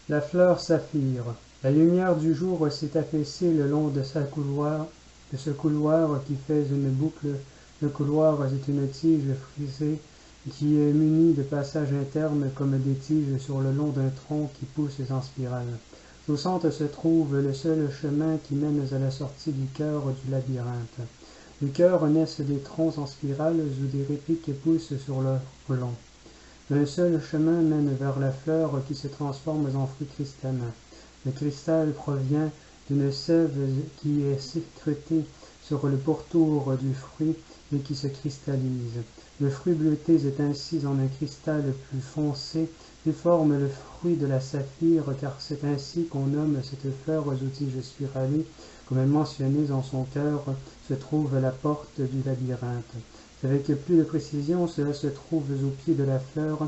La fleur saphir. La lumière du jour s'est affaissée le long de ce couloir qui fait une boucle. Le couloir est une tige frisée qui est munie de passages internes comme des tiges sur le long d'un tronc qui pousse en spirale. Au centre se trouve le seul chemin qui mène à la sortie du cœur du labyrinthe. Du cœur naissent des troncs en spirale où des répliques poussent sur leur long. Un seul chemin mène vers la fleur qui se transforme en fruit cristallin. Le cristal provient d'une sève qui est sécrétée sur le pourtour du fruit et qui se cristallise. Le fruit bleuté est ainsi en un cristal plus foncé et forme le fruit de la saphir, car c'est ainsi qu'on nomme cette fleur aux tiges spiralées. Comme elle mentionnée dans son cœur se trouve la porte du labyrinthe. Avec plus de précision, cela se trouve au pied de la fleur,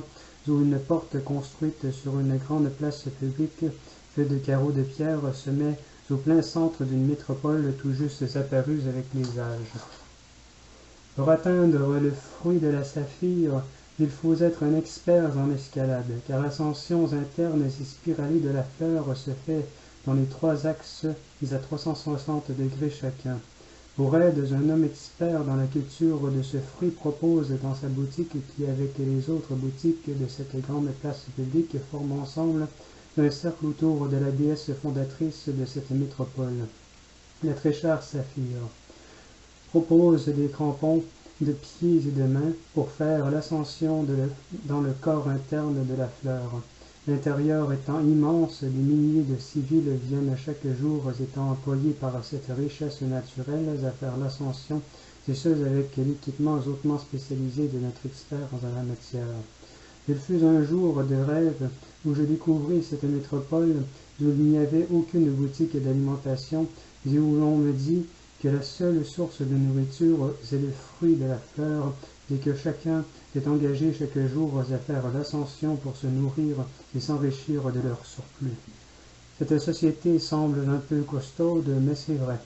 où une porte construite sur une grande place publique, faite de carreaux de pierre, se met au plein centre d'une métropole tout juste apparue avec les âges. Pour atteindre le fruit de la saphir, il faut être un expert en escalade, car l'ascension interne et spiralée de la fleur se fait dans les trois axes à 360 degrés chacun. Pour aide, un homme expert dans la culture de ce fruit propose dans sa boutique qui, avec les autres boutiques de cette grande place publique, forme ensemble un cercle autour de la déesse fondatrice de cette métropole. La très chère Saphir propose des crampons de pieds et de mains pour faire l'ascension dans le corps interne de la fleur. L'intérieur étant immense, des milliers de civils viennent chaque jour étant employés par cette richesse naturelle à faire l'ascension, et ceux avec l'équipement hautement spécialisé de notre expert en la matière. Il fut un jour de rêve où je découvris cette métropole où il n'y avait aucune boutique d'alimentation et où l'on me dit que la seule source de nourriture est le fruit de la fleur et que chacun est engagé chaque jour à faire l'ascension pour se nourrir et s'enrichir de leur surplus. Cette société semble un peu costaude, mais c'est vrai.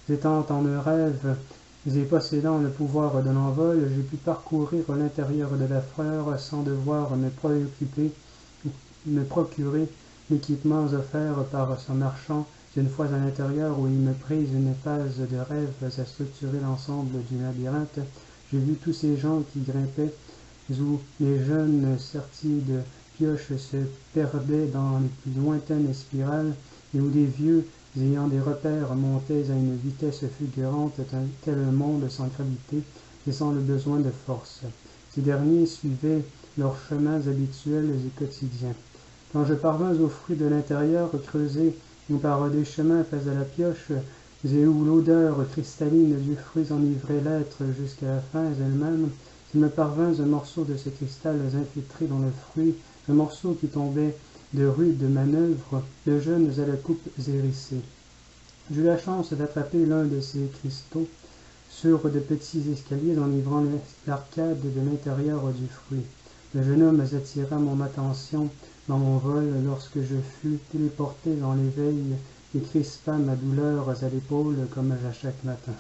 Étant en un rêve et possédant le pouvoir de l'envol, j'ai pu parcourir l'intérieur de la fleur sans devoir me procurer l'équipement offert par son marchand. Une fois à l'intérieur où il me prise une phase de rêve à structurer l'ensemble du labyrinthe, j'ai vu tous ces gens qui grimpaient, où les jeunes sortis de pioches se perdaient dans les plus lointaines spirales, et où des vieux, ayant des repères, montaient à une vitesse fulgurante tel un monde sans gravité et sans le besoin de force. Ces derniers suivaient leurs chemins habituels et quotidiens. Quand je parvins au fruit de l'intérieur, creusé par des chemins faits à la pioche, et où l'odeur cristalline du fruit enivrait l'être jusqu'à la fin elle-même, il me parvint un morceau de ces cristals infiltrés dans le fruit, un morceau qui tombait de rudes manœuvres, de jeunes à la coupe hérissée. J'eus la chance d'attraper l'un de ces cristaux sur de petits escaliers enivrant l'arcade de l'intérieur du fruit. Le jeune homme attira mon attention dans mon vol lorsque je fus téléporté dans l'éveil et crispa ma douleur à l'épaule comme à chaque matin.